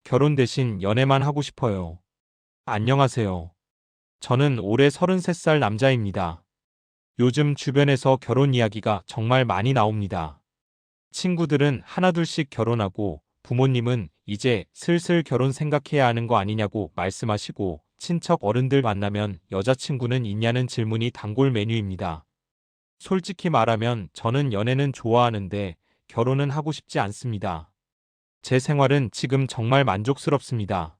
결혼 대신 연애만 하고 싶어요. 안녕하세요. 저는 올해 33살 남자입니다. 요즘 주변에서 결혼 이야기가 정말 많이 나옵니다. 친구들은 하나둘씩 결혼하고 부모님은 이제 슬슬 결혼 생각해야 하는 거 아니냐고 말씀하시고 친척 어른들 만나면 여자친구는 있냐는 질문이 단골 메뉴입니다. 솔직히 말하면 저는 연애는 좋아하는데 결혼은 하고 싶지 않습니다. 제 생활은 지금 정말 만족스럽습니다.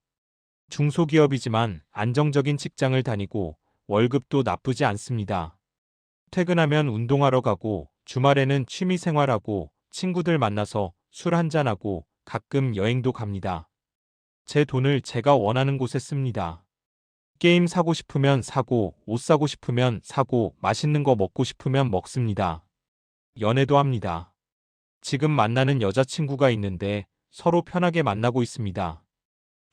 중소기업이지만 안정적인 직장을 다니고 월급도 나쁘지 않습니다. 퇴근하면 운동하러 가고 주말에는 취미 생활하고 친구들 만나서 술 한잔하고 가끔 여행도 갑니다. 제 돈을 제가 원하는 곳에 씁니다. 게임 사고 싶으면 사고, 옷 사고 싶으면 사고, 맛있는 거 먹고 싶으면 먹습니다. 연애도 합니다. 지금 만나는 여자친구가 있는데 서로 편하게 만나고 있습니다.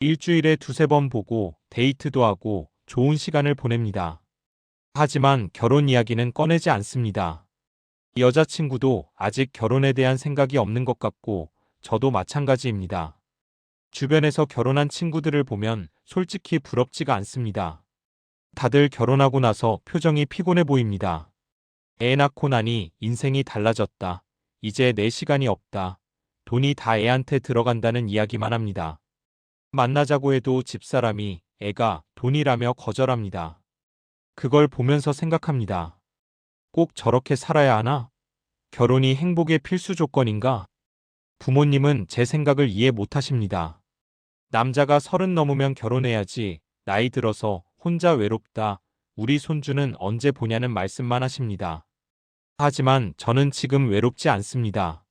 일주일에 두세 번 보고 데이트도 하고 좋은 시간을 보냅니다. 하지만 결혼 이야기는 꺼내지 않습니다. 여자친구도 아직 결혼에 대한 생각이 없는 것 같고 저도 마찬가지입니다. 주변에서 결혼한 친구들을 보면 솔직히 부럽지가 않습니다. 다들 결혼하고 나서 표정이 피곤해 보입니다. 애 낳고 나니 인생이 달라졌다. 이제 내 시간이 없다. 돈이 다 애한테 들어간다는 이야기만 합니다. 만나자고 해도 집사람이 애가 돈이라며 거절합니다. 그걸 보면서 생각합니다. 꼭 저렇게 살아야 하나? 결혼이 행복의 필수 조건인가? 부모님은 제 생각을 이해 못 하십니다. 남자가 30 넘으면 결혼해야지. 나이 들어서 혼자 외롭다. 우리 손주는 언제 보냐는 말씀만 하십니다. 하지만 저는 지금 외롭지 않습니다.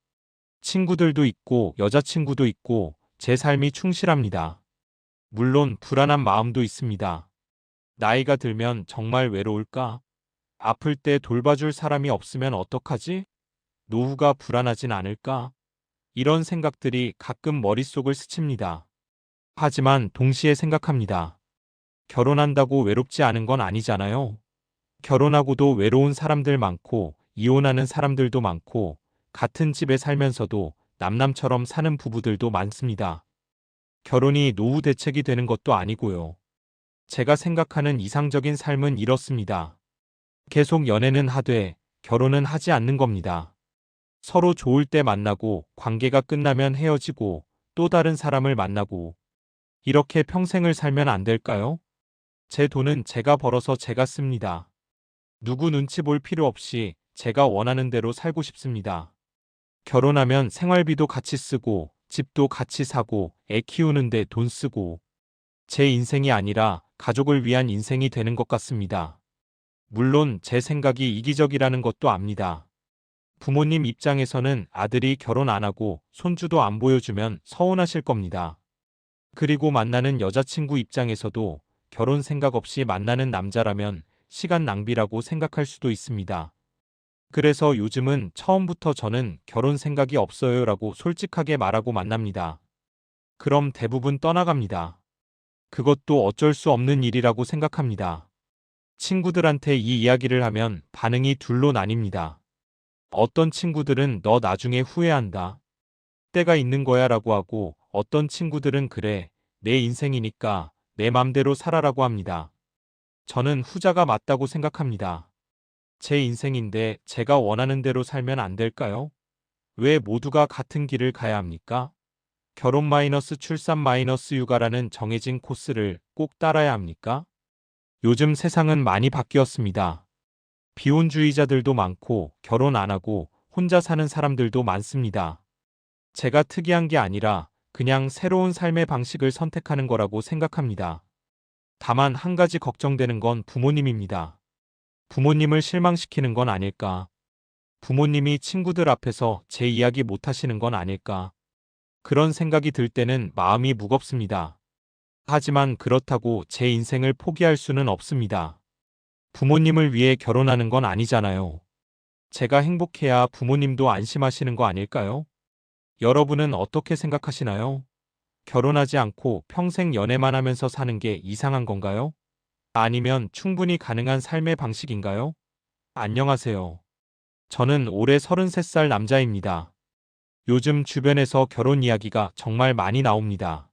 친구들도 있고 여자친구도 있고 제 삶이 충실합니다. 물론 불안한 마음도 있습니다. 나이가 들면 정말 외로울까? 아플 때 돌봐줄 사람이 없으면 어떡하지? 노후가 불안하진 않을까? 이런 생각들이 가끔 머릿속을 스칩니다. 하지만 동시에 생각합니다. 결혼한다고 외롭지 않은 건 아니잖아요. 결혼하고도 외로운 사람들 많고 이혼하는 사람들도 많고 같은 집에 살면서도 남남처럼 사는 부부들도 많습니다. 결혼이 노후 대책이 되는 것도 아니고요. 제가 생각하는 이상적인 삶은 이렇습니다. 계속 연애는 하되 결혼은 하지 않는 겁니다. 서로 좋을 때 만나고 관계가 끝나면 헤어지고 또 다른 사람을 만나고 이렇게 평생을 살면 안 될까요? 제 돈은 제가 벌어서 제가 씁니다. 누구 눈치 볼 필요 없이 제가 원하는 대로 살고 싶습니다. 결혼하면 생활비도 같이 쓰고 집도 같이 사고 애 키우는데 돈 쓰고 제 인생이 아니라 가족을 위한 인생이 되는 것 같습니다. 물론 제 생각이 이기적이라는 것도 압니다. 부모님 입장에서는 아들이 결혼 안 하고 손주도 안 보여주면 서운하실 겁니다. 그리고 만나는 여자친구 입장에서도 결혼 생각 없이 만나는 남자라면 시간 낭비라고 생각할 수도 있습니다. 그래서 요즘은 처음부터 저는 결혼 생각이 없어요라고 솔직하게 말하고 만납니다. 그럼 대부분 떠나갑니다. 그것도 어쩔 수 없는 일이라고 생각합니다. 친구들한테 이 이야기를 하면 반응이 둘로 나뉩니다. 어떤 친구들은 너 나중에 후회한다. 때가 있는 거야 라고 하고 어떤 친구들은 그래, 내 인생이니까 내 맘대로 살아라고 합니다. 저는 후자가 맞다고 생각합니다. 제 인생인데 제가 원하는 대로 살면 안 될까요? 왜 모두가 같은 길을 가야 합니까? 결혼 마이너스 출산 마이너스 육아라는 정해진 코스를 꼭 따라야 합니까? 요즘 세상은 많이 바뀌었습니다. 비혼주의자들도 많고 결혼 안 하고 혼자 사는 사람들도 많습니다. 제가 특이한 게 아니라 그냥 새로운 삶의 방식을 선택하는 거라고 생각합니다. 다만 한 가지 걱정되는 건 부모님입니다. 부모님을 실망시키는 건 아닐까? 부모님이 친구들 앞에서 제 이야기 못 하시는 건 아닐까? 그런 생각이 들 때는 마음이 무겁습니다. 하지만 그렇다고 제 인생을 포기할 수는 없습니다. 부모님을 위해 결혼하는 건 아니잖아요. 제가 행복해야 부모님도 안심하시는 거 아닐까요? 여러분은 어떻게 생각하시나요? 결혼하지 않고 평생 연애만 하면서 사는 게 이상한 건가요? 아니면 충분히 가능한 삶의 방식인가요? 안녕하세요. 저는 올해 33살 남자입니다. 요즘 주변에서 결혼 이야기가 정말 많이 나옵니다.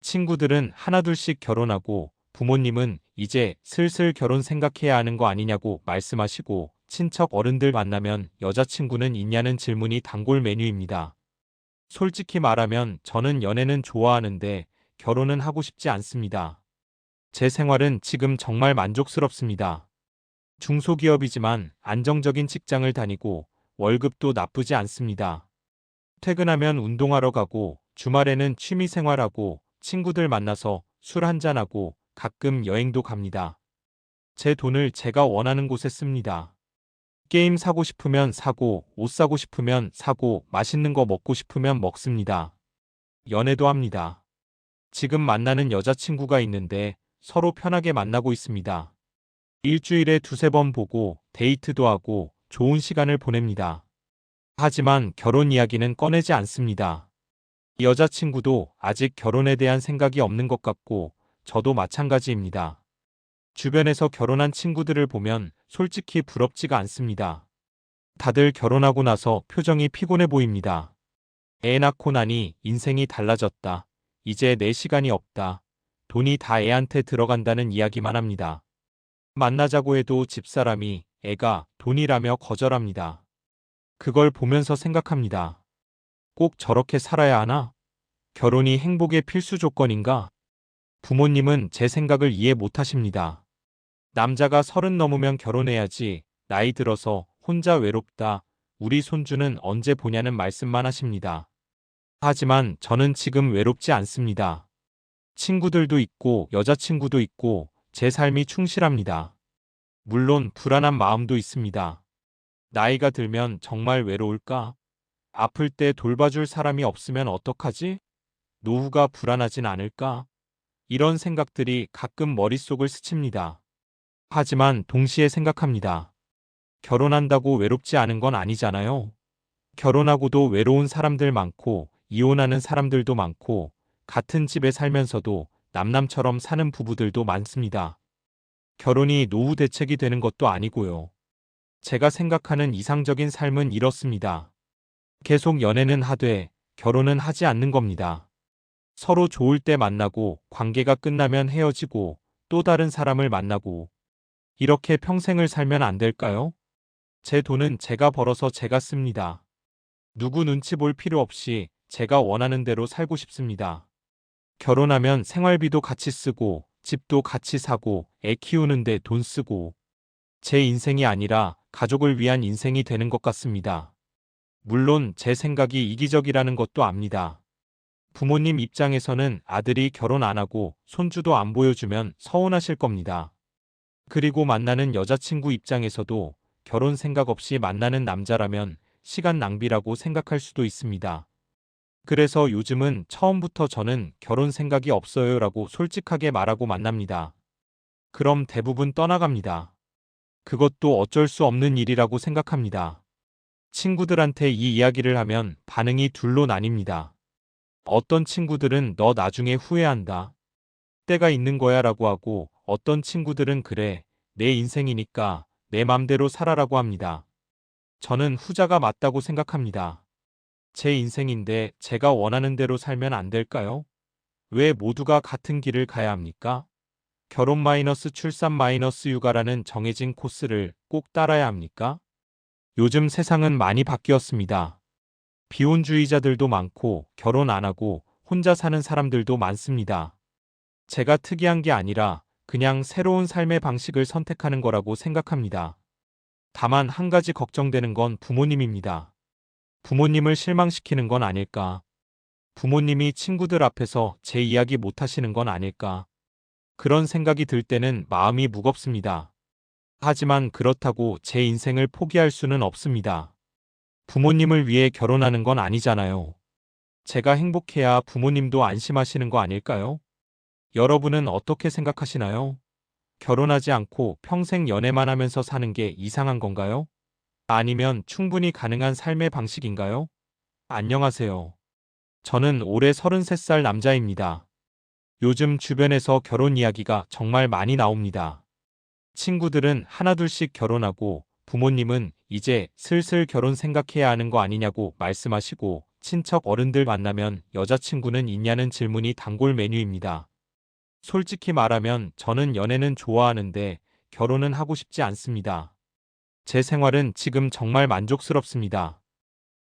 친구들은 하나둘씩 결혼하고 부모님은 이제 슬슬 결혼 생각해야 하는 거 아니냐고 말씀하시고 친척 어른들 만나면 여자친구는 있냐는 질문이 단골 메뉴입니다. 솔직히 말하면 저는 연애는 좋아하는데 결혼은 하고 싶지 않습니다. 제 생활은 지금 정말 만족스럽습니다. 중소기업이지만 안정적인 직장을 다니고 월급도 나쁘지 않습니다. 퇴근하면 운동하러 가고 주말에는 취미 생활하고 친구들 만나서 술 한잔하고 가끔 여행도 갑니다. 제 돈을 제가 원하는 곳에 씁니다. 게임 사고 싶으면 사고, 옷 사고 싶으면 사고, 맛있는 거 먹고 싶으면 먹습니다. 연애도 합니다. 지금 만나는 여자친구가 있는데 서로 편하게 만나고 있습니다. 일주일에 두세 번 보고 데이트도 하고 좋은 시간을 보냅니다. 하지만 결혼 이야기는 꺼내지 않습니다. 여자친구도 아직 결혼에 대한 생각이 없는 것 같고 저도 마찬가지입니다. 주변에서 결혼한 친구들을 보면 솔직히 부럽지가 않습니다. 다들 결혼하고 나서 표정이 피곤해 보입니다. 애 낳고 나니 인생이 달라졌다. 이제 내 시간이 없다. 돈이 다 애한테 들어간다는 이야기만 합니다. 만나자고 해도 집사람이 애가 돈이라며 거절합니다. 그걸 보면서 생각합니다. 꼭 저렇게 살아야 하나? 결혼이 행복의 필수 조건인가? 부모님은 제 생각을 이해 못 하십니다. 남자가 30 넘으면 결혼해야지. 나이 들어서 혼자 외롭다. 우리 손주는 언제 보냐는 말씀만 하십니다. 하지만 저는 지금 외롭지 않습니다. 친구들도 있고 여자친구도 있고 제 삶이 충실합니다. 물론 불안한 마음도 있습니다. 나이가 들면 정말 외로울까? 아플 때 돌봐줄 사람이 없으면 어떡하지? 노후가 불안하진 않을까? 이런 생각들이 가끔 머릿속을 스칩니다. 하지만 동시에 생각합니다. 결혼한다고 외롭지 않은 건 아니잖아요. 결혼하고도 외로운 사람들 많고 이혼하는 사람들도 많고 같은 집에 살면서도 남남처럼 사는 부부들도 많습니다. 결혼이 노후 대책이 되는 것도 아니고요. 제가 생각하는 이상적인 삶은 이렇습니다. 계속 연애는 하되 결혼은 하지 않는 겁니다. 서로 좋을 때 만나고 관계가 끝나면 헤어지고 또 다른 사람을 만나고 이렇게 평생을 살면 안 될까요? 제 돈은 제가 벌어서 제가 씁니다. 누구 눈치 볼 필요 없이 제가 원하는 대로 살고 싶습니다. 결혼하면 생활비도 같이 쓰고 집도 같이 사고 애 키우는데 돈 쓰고 제 인생이 아니라 가족을 위한 인생이 되는 것 같습니다. 물론 제 생각이 이기적이라는 것도 압니다. 부모님 입장에서는 아들이 결혼 안 하고 손주도 안 보여주면 서운하실 겁니다. 그리고 만나는 여자친구 입장에서도 결혼 생각 없이 만나는 남자라면 시간 낭비라고 생각할 수도 있습니다. 그래서 요즘은 처음부터 저는 결혼 생각이 없어요라고 솔직하게 말하고 만납니다. 그럼 대부분 떠나갑니다. 그것도 어쩔 수 없는 일이라고 생각합니다. 친구들한테 이 이야기를 하면 반응이 둘로 나뉩니다. 어떤 친구들은 너 나중에 후회한다. 때가 있는 거야 라고 하고 어떤 친구들은 그래, 내 인생이니까 내 맘대로 살아라고 합니다. 저는 후자가 맞다고 생각합니다. 제 인생인데 제가 원하는 대로 살면 안 될까요? 왜 모두가 같은 길을 가야 합니까? 결혼 마이너스 출산 마이너스 육아라는 정해진 코스를 꼭 따라야 합니까? 요즘 세상은 많이 바뀌었습니다. 비혼주의자들도 많고 결혼 안 하고 혼자 사는 사람들도 많습니다. 제가 특이한 게 아니라 그냥 새로운 삶의 방식을 선택하는 거라고 생각합니다. 다만 한 가지 걱정되는 건 부모님입니다. 부모님을 실망시키는 건 아닐까? 부모님이 친구들 앞에서 제 이야기 못 하시는 건 아닐까? 그런 생각이 들 때는 마음이 무겁습니다. 하지만 그렇다고 제 인생을 포기할 수는 없습니다. 부모님을 위해 결혼하는 건 아니잖아요. 제가 행복해야 부모님도 안심하시는 거 아닐까요? 여러분은 어떻게 생각하시나요? 결혼하지 않고 평생 연애만 하면서 사는 게 이상한 건가요? 아니면 충분히 가능한 삶의 방식인가요? 안녕하세요. 저는 올해 33살 남자입니다. 요즘 주변에서 결혼 이야기가 정말 많이 나옵니다. 친구들은 하나둘씩 결혼하고 부모님은 이제 슬슬 결혼 생각해야 하는 거 아니냐고 말씀하시고 친척 어른들 만나면 여자친구는 있냐는 질문이 단골 메뉴입니다. 솔직히 말하면 저는 연애는 좋아하는데 결혼은 하고 싶지 않습니다. 제 생활은 지금 정말 만족스럽습니다.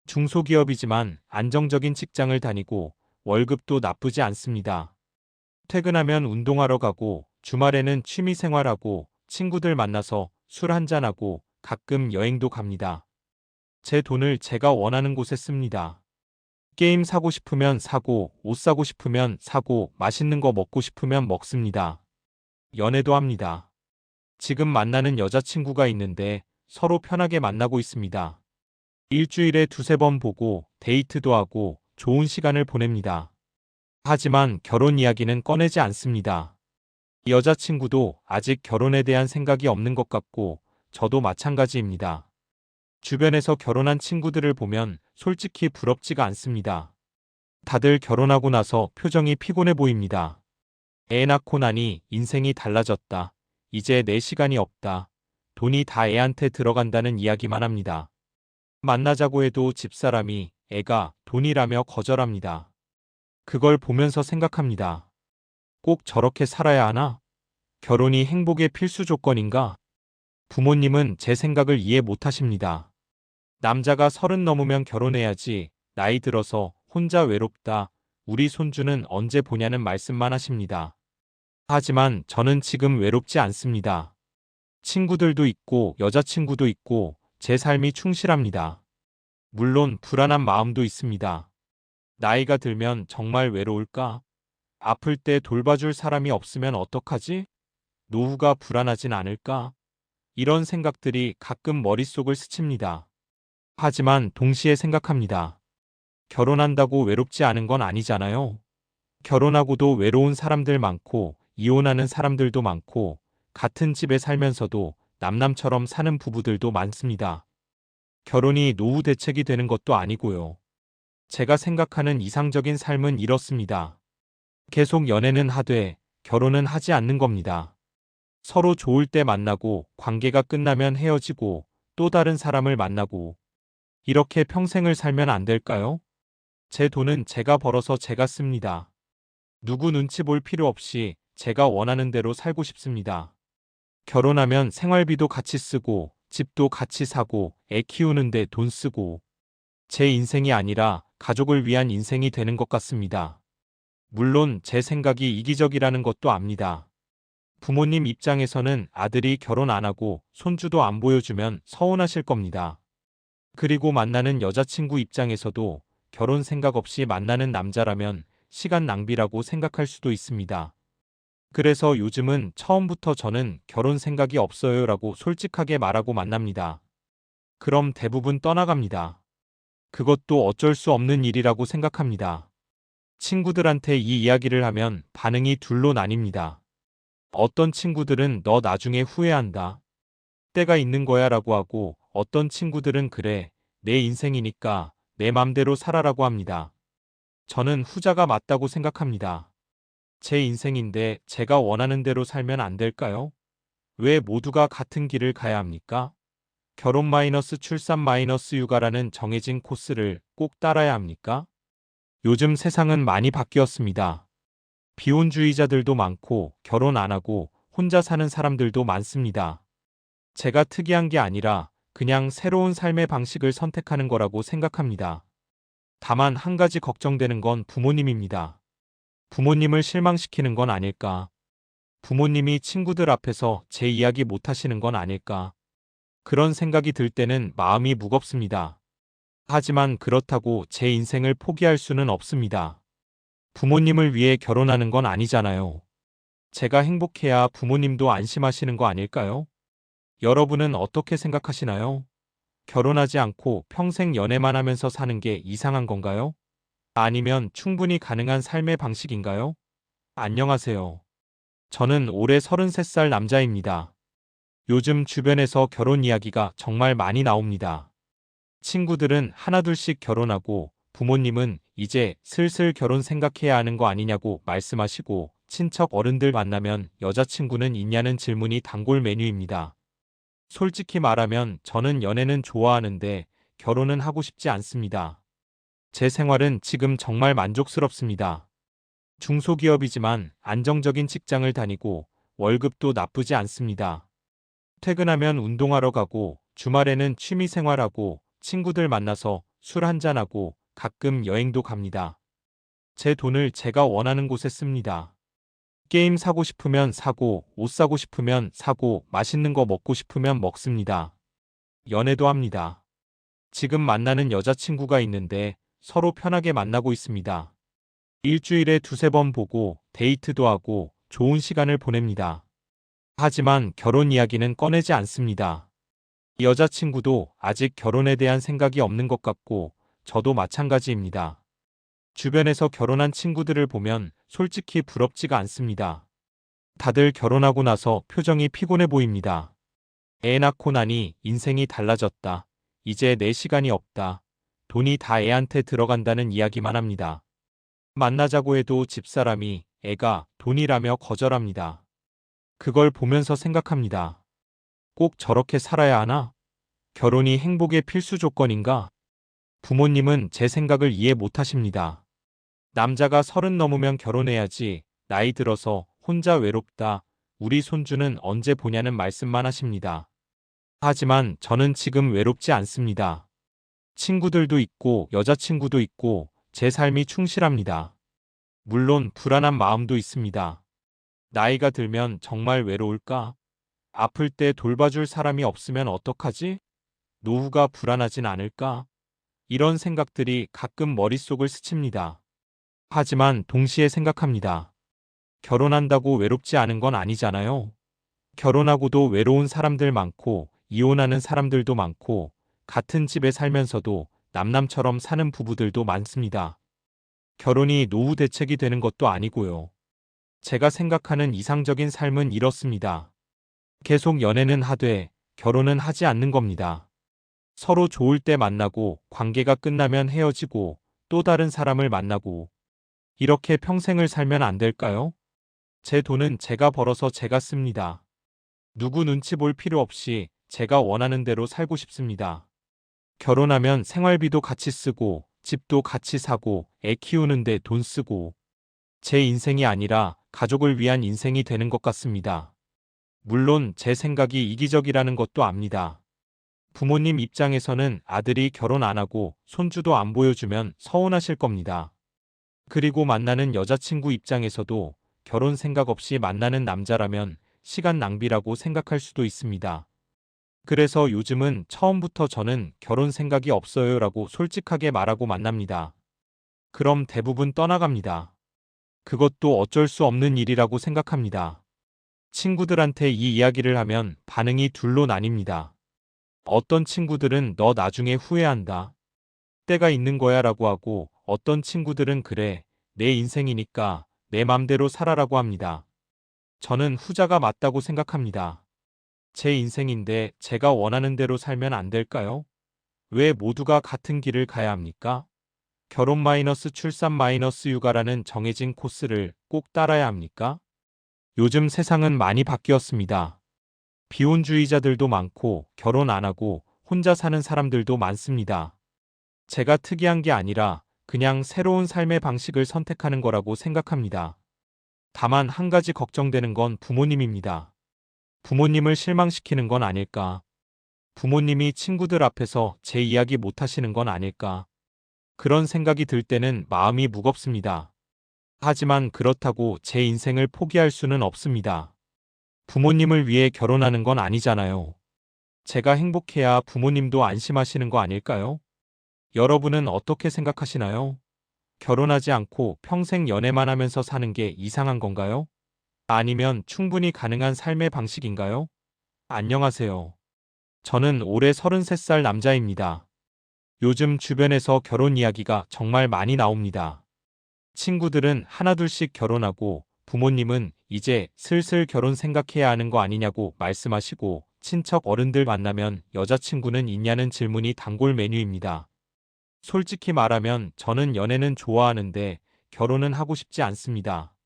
중소기업이지만 안정적인 직장을 다니고 월급도 나쁘지 않습니다. 퇴근하면 운동하러 가고 주말에는 취미 생활하고 친구들 만나서 술 한잔하고 가끔 여행도 갑니다. 제 돈을 제가 원하는 곳에 씁니다. 게임 사고 싶으면 사고, 옷 사고 싶으면 사고, 맛있는 거 먹고 싶으면 먹습니다. 연애도 합니다. 지금 만나는 여자친구가 있는데 서로 편하게 만나고 있습니다. 일주일에 두세 번 보고 데이트도 하고 좋은 시간을 보냅니다. 하지만 결혼 이야기는 꺼내지 않습니다. 여자친구도 아직 결혼에 대한 생각이 없는 것 같고 저도 마찬가지입니다. 주변에서 결혼한 친구들을 보면 솔직히 부럽지가 않습니다. 다들 결혼하고 나서 표정이 피곤해 보입니다. 애 낳고 나니 인생이 달라졌다. 이제 내 시간이 없다. 돈이 다 애한테 들어간다는 이야기만 합니다. 만나자고 해도 집사람이 애가 돈이라며 거절합니다. 그걸 보면서 생각합니다. 꼭 저렇게 살아야 하나? 결혼이 행복의 필수 조건인가? 부모님은 제 생각을 이해 못 하십니다. 남자가 30 넘으면 결혼해야지. 나이 들어서 혼자 외롭다. 우리 손주는 언제 보냐는 말씀만 하십니다. 하지만 저는 지금 외롭지 않습니다. 친구들도 있고 여자친구도 있고 제 삶이 충실합니다. 물론 불안한 마음도 있습니다. 나이가 들면 정말 외로울까? 아플 때 돌봐줄 사람이 없으면 어떡하지? 노후가 불안하진 않을까? 이런 생각들이 가끔 머릿속을 스칩니다. 하지만 동시에 생각합니다. 결혼한다고 외롭지 않은 건 아니잖아요. 결혼하고도 외로운 사람들 많고 이혼하는 사람들도 많고 같은 집에 살면서도 남남처럼 사는 부부들도 많습니다. 결혼이 노후 대책이 되는 것도 아니고요. 제가 생각하는 이상적인 삶은 이렇습니다. 계속 연애는 하되 결혼은 하지 않는 겁니다. 서로 좋을 때 만나고 관계가 끝나면 헤어지고 또 다른 사람을 만나고 이렇게 평생을 살면 안 될까요? 제 돈은 제가 벌어서 제가 씁니다. 누구 눈치 볼 필요 없이 제가 원하는 대로 살고 싶습니다. 결혼하면 생활비도 같이 쓰고 집도 같이 사고 애 키우는데 돈 쓰고 제 인생이 아니라 가족을 위한 인생이 되는 것 같습니다. 물론 제 생각이 이기적이라는 것도 압니다. 부모님 입장에서는 아들이 결혼 안 하고 손주도 안 보여주면 서운하실 겁니다. 그리고 만나는 여자친구 입장에서도 결혼 생각 없이 만나는 남자라면 시간 낭비라고 생각할 수도 있습니다. 그래서 요즘은 처음부터 저는 결혼 생각이 없어요라고 솔직하게 말하고 만납니다. 그럼 대부분 떠나갑니다. 그것도 어쩔 수 없는 일이라고 생각합니다. 친구들한테 이 이야기를 하면 반응이 둘로 나뉩니다. 어떤 친구들은 너 나중에 후회한다. 때가 있는 거야 라고 하고 어떤 친구들은 그래, 내 인생이니까 내 맘대로 살아라고 합니다. 저는 후자가 맞다고 생각합니다. 제 인생인데 제가 원하는 대로 살면 안 될까요? 왜 모두가 같은 길을 가야 합니까? 결혼 마이너스 출산 마이너스 육아라는 정해진 코스를 꼭 따라야 합니까? 요즘 세상은 많이 바뀌었습니다. 비혼주의자들도 많고 결혼 안 하고 혼자 사는 사람들도 많습니다. 제가 특이한 게 아니라 그냥 새로운 삶의 방식을 선택하는 거라고 생각합니다. 다만 한 가지 걱정되는 건 부모님입니다. 부모님을 실망시키는 건 아닐까? 부모님이 친구들 앞에서 제 이야기 못 하시는 건 아닐까? 그런 생각이 들 때는 마음이 무겁습니다. 하지만 그렇다고 제 인생을 포기할 수는 없습니다. 부모님을 위해 결혼하는 건 아니잖아요. 제가 행복해야 부모님도 안심하시는 거 아닐까요? 여러분은 어떻게 생각하시나요? 결혼하지 않고 평생 연애만 하면서 사는 게 이상한 건가요? 아니면 충분히 가능한 삶의 방식인가요? 안녕하세요. 저는 올해 33살 남자입니다. 요즘 주변에서 결혼 이야기가 정말 많이 나옵니다. 친구들은 하나둘씩 결혼하고 부모님은 이제 슬슬 결혼 생각해야 하는 거 아니냐고 말씀하시고 친척 어른들 만나면 여자친구는 있냐는 질문이 단골 메뉴입니다. 솔직히 말하면 저는 연애는 좋아하는데 결혼은 하고 싶지 않습니다. 제 생활은 지금 정말 만족스럽습니다. 중소기업이지만 안정적인 직장을 다니고 월급도 나쁘지 않습니다. 퇴근하면 운동하러 가고 주말에는 취미 생활하고 친구들 만나서 술 한잔하고 가끔 여행도 갑니다. 제 돈을 제가 원하는 곳에 씁니다. 게임 사고 싶으면 사고, 옷 사고 싶으면 사고, 맛있는 거 먹고 싶으면 먹습니다. 연애도 합니다. 지금 만나는 여자친구가 있는데 서로 편하게 만나고 있습니다. 일주일에 두세 번 보고 데이트도 하고 좋은 시간을 보냅니다. 하지만 결혼 이야기는 꺼내지 않습니다. 여자친구도 아직 결혼에 대한 생각이 없는 것 같고 저도 마찬가지입니다. 주변에서 결혼한 친구들을 보면 솔직히 부럽지가 않습니다. 다들 결혼하고 나서 표정이 피곤해 보입니다. 애 낳고 나니 인생이 달라졌다. 이제 내 시간이 없다. 돈이 다 애한테 들어간다는 이야기만 합니다. 만나자고 해도 집사람이 애가 돈이라며 거절합니다. 그걸 보면서 생각합니다. 꼭 저렇게 살아야 하나? 결혼이 행복의 필수 조건인가? 부모님은 제 생각을 이해 못 하십니다. 남자가 30 넘으면 결혼해야지. 나이 들어서 혼자 외롭다. 우리 손주는 언제 보냐는 말씀만 하십니다. 하지만 저는 지금 외롭지 않습니다. 친구들도 있고 여자친구도 있고 제 삶이 충실합니다. 물론 불안한 마음도 있습니다. 나이가 들면 정말 외로울까? 아플 때 돌봐줄 사람이 없으면 어떡하지? 노후가 불안하진 않을까? 이런 생각들이 가끔 머릿속을 스칩니다. 하지만 동시에 생각합니다. 결혼한다고 외롭지 않은 건 아니잖아요. 결혼하고도 외로운 사람들 많고 이혼하는 사람들도 많고 같은 집에 살면서도 남남처럼 사는 부부들도 많습니다. 결혼이 노후 대책이 되는 것도 아니고요. 제가 생각하는 이상적인 삶은 이렇습니다. 계속 연애는 하되 결혼은 하지 않는 겁니다. 서로 좋을 때 만나고 관계가 끝나면 헤어지고 또 다른 사람을 만나고 이렇게 평생을 살면 안 될까요? 제 돈은 제가 벌어서 제가 씁니다. 누구 눈치 볼 필요 없이 제가 원하는 대로 살고 싶습니다. 결혼하면 생활비도 같이 쓰고 집도 같이 사고 애 키우는데 돈 쓰고 제 인생이 아니라 가족을 위한 인생이 되는 것 같습니다. 물론 제 생각이 이기적이라는 것도 압니다. 부모님 입장에서는 아들이 결혼 안 하고 손주도 안 보여주면 서운하실 겁니다. 그리고 만나는 여자친구 입장에서도 결혼 생각 없이 만나는 남자라면 시간 낭비라고 생각할 수도 있습니다. 그래서 요즘은 처음부터 저는 결혼 생각이 없어요라고 솔직하게 말하고 만납니다. 그럼 대부분 떠나갑니다. 그것도 어쩔 수 없는 일이라고 생각합니다. 친구들한테 이 이야기를 하면 반응이 둘로 나뉩니다. 어떤 친구들은 너 나중에 후회한다. 때가 있는 거야 라고 하고 어떤 친구들은 그래, 내 인생이니까 내 맘대로 살아라고 합니다. 저는 후자가 맞다고 생각합니다. 제 인생인데 제가 원하는 대로 살면 안 될까요? 왜 모두가 같은 길을 가야 합니까? 결혼 마이너스 출산 마이너스 육아라는 정해진 코스를 꼭 따라야 합니까? 요즘 세상은 많이 바뀌었습니다. 비혼주의자들도 많고 결혼 안 하고 혼자 사는 사람들도 많습니다. 제가 특이한 게 아니라 그냥 새로운 삶의 방식을 선택하는 거라고 생각합니다. 다만 한 가지 걱정되는 건 부모님입니다. 부모님을 실망시키는 건 아닐까? 부모님이 친구들 앞에서 제 이야기 못 하시는 건 아닐까? 그런 생각이 들 때는 마음이 무겁습니다. 하지만 그렇다고 제 인생을 포기할 수는 없습니다. 부모님을 위해 결혼하는 건 아니잖아요. 제가 행복해야 부모님도 안심하시는 거 아닐까요? 여러분은 어떻게 생각하시나요? 결혼하지 않고 평생 연애만 하면서 사는 게 이상한 건가요? 아니면 충분히 가능한 삶의 방식인가요? 안녕하세요. 저는 올해 33살 남자입니다. 요즘 주변에서 결혼 이야기가 정말 많이 나옵니다. 친구들은 하나둘씩 결혼하고 부모님은 이제 슬슬 결혼 생각해야 하는 거 아니냐고 말씀하시고 친척 어른들 만나면 여자친구는 있냐는 질문이 단골 메뉴입니다. 솔직히 말하면 저는 연애는 좋아하는데 결혼은 하고 싶지 않습니다.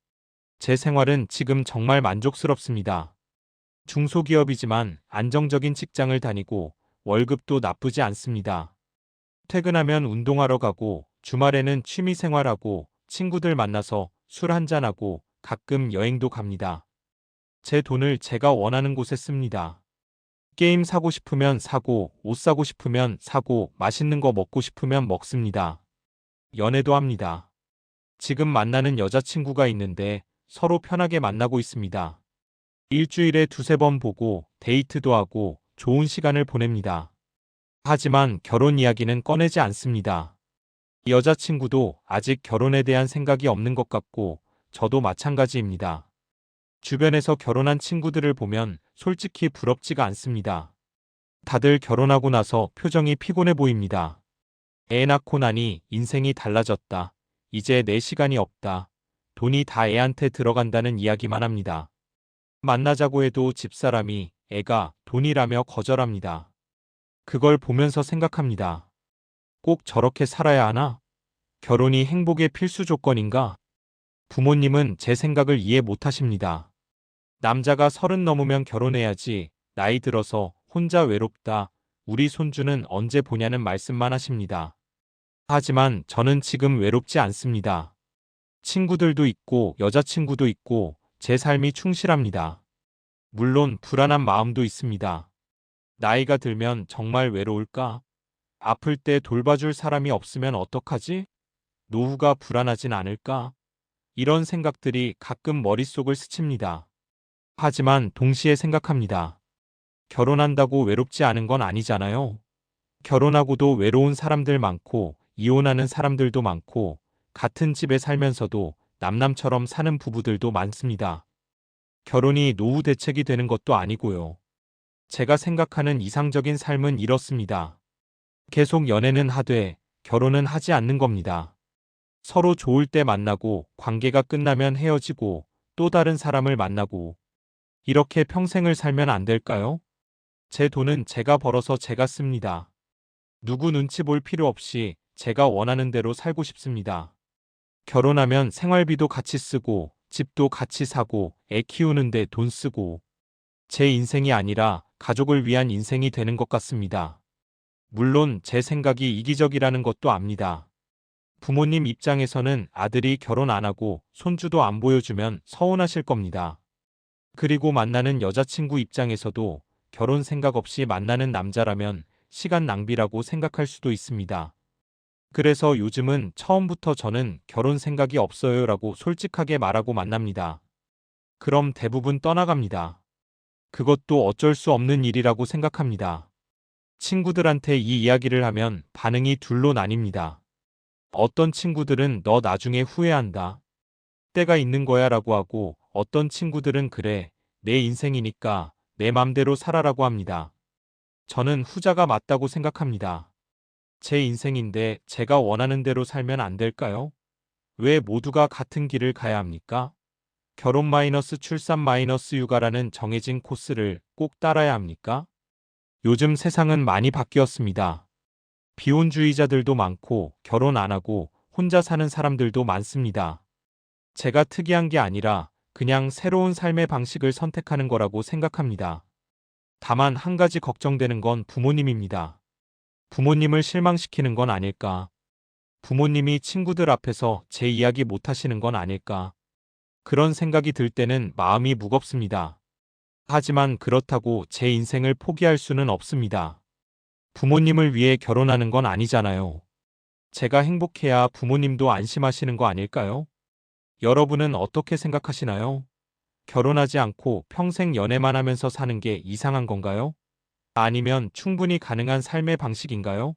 제 생활은 지금 정말 만족스럽습니다. 중소기업이지만 안정적인 직장을 다니고 월급도 나쁘지 않습니다. 퇴근하면 운동하러 가고 주말에는 취미 생활하고 친구들 만나서 술 한잔하고 가끔 여행도 갑니다. 제 돈을 제가 원하는 곳에 씁니다. 게임 사고 싶으면 사고, 옷 사고 싶으면 사고, 맛있는 거 먹고 싶으면 먹습니다. 연애도 합니다. 지금 만나는 여자친구가 있는데 서로 편하게 만나고 있습니다. 일주일에 두세 번 보고 데이트도 하고 좋은 시간을 보냅니다. 하지만 결혼 이야기는 꺼내지 않습니다. 여자친구도 아직 결혼에 대한 생각이 없는 것 같고 저도 마찬가지입니다. 주변에서 결혼한 친구들을 보면 솔직히 부럽지가 않습니다. 다들 결혼하고 나서 표정이 피곤해 보입니다. 애 낳고 나니 인생이 달라졌다. 이제 내 시간이 없다. 돈이 다 애한테 들어간다는 이야기만 합니다. 만나자고 해도 집사람이 애가 돈이라며 거절합니다. 그걸 보면서 생각합니다. 꼭 저렇게 살아야 하나? 결혼이 행복의 필수 조건인가? 부모님은 제 생각을 이해 못 하십니다. 남자가 30 넘으면 결혼해야지. 나이 들어서 혼자 외롭다. 우리 손주는 언제 보냐는 말씀만 하십니다. 하지만 저는 지금 외롭지 않습니다. 친구들도 있고 여자친구도 있고 제 삶이 충실합니다. 물론 불안한 마음도 있습니다. 나이가 들면 정말 외로울까? 아플 때 돌봐줄 사람이 없으면 어떡하지? 노후가 불안하진 않을까? 이런 생각들이 가끔 머릿속을 스칩니다. 하지만 동시에 생각합니다. 결혼한다고 외롭지 않은 건 아니잖아요. 결혼하고도 외로운 사람들 많고 이혼하는 사람들도 많고 같은 집에 살면서도 남남처럼 사는 부부들도 많습니다. 결혼이 노후 대책이 되는 것도 아니고요. 제가 생각하는 이상적인 삶은 이렇습니다. 계속 연애는 하되 결혼은 하지 않는 겁니다. 서로 좋을 때 만나고 관계가 끝나면 헤어지고 또 다른 사람을 만나고 이렇게 평생을 살면 안 될까요? 제 돈은 제가 벌어서 제가 씁니다. 누구 눈치 볼 필요 없이 제가 원하는 대로 살고 싶습니다. 결혼하면 생활비도 같이 쓰고 집도 같이 사고 애 키우는데 돈 쓰고 제 인생이 아니라 가족을 위한 인생이 되는 것 같습니다. 물론 제 생각이 이기적이라는 것도 압니다. 부모님 입장에서는 아들이 결혼 안 하고 손주도 안 보여주면 서운하실 겁니다. 그리고 만나는 여자친구 입장에서도 결혼 생각 없이 만나는 남자라면 시간 낭비라고 생각할 수도 있습니다. 그래서 요즘은 처음부터 저는 결혼 생각이 없어요라고 솔직하게 말하고 만납니다. 그럼 대부분 떠나갑니다. 그것도 어쩔 수 없는 일이라고 생각합니다. 친구들한테 이 이야기를 하면 반응이 둘로 나뉩니다. 어떤 친구들은 너 나중에 후회한다. 때가 있는 거야 라고 하고 어떤 친구들은 그래, 내 인생이니까 내 맘대로 살아라고 합니다. 저는 후자가 맞다고 생각합니다. 제 인생인데 제가 원하는 대로 살면 안 될까요? 왜 모두가 같은 길을 가야 합니까? 결혼 마이너스 출산 마이너스 육아라는 정해진 코스를 꼭 따라야 합니까? 요즘 세상은 많이 바뀌었습니다. 비혼주의자들도 많고 결혼 안 하고 혼자 사는 사람들도 많습니다. 제가 특이한 게 아니라 그냥 새로운 삶의 방식을 선택하는 거라고 생각합니다. 다만 한 가지 걱정되는 건 부모님입니다. 부모님을 실망시키는 건 아닐까? 부모님이 친구들 앞에서 제 이야기 못 하시는 건 아닐까? 그런 생각이 들 때는 마음이 무겁습니다. 하지만 그렇다고 제 인생을 포기할 수는 없습니다. 부모님을 위해 결혼하는 건 아니잖아요. 제가 행복해야 부모님도 안심하시는 거 아닐까요? 여러분은 어떻게 생각하시나요? 결혼하지 않고 평생 연애만 하면서 사는 게 이상한 건가요? 아니면 충분히 가능한 삶의 방식인가요?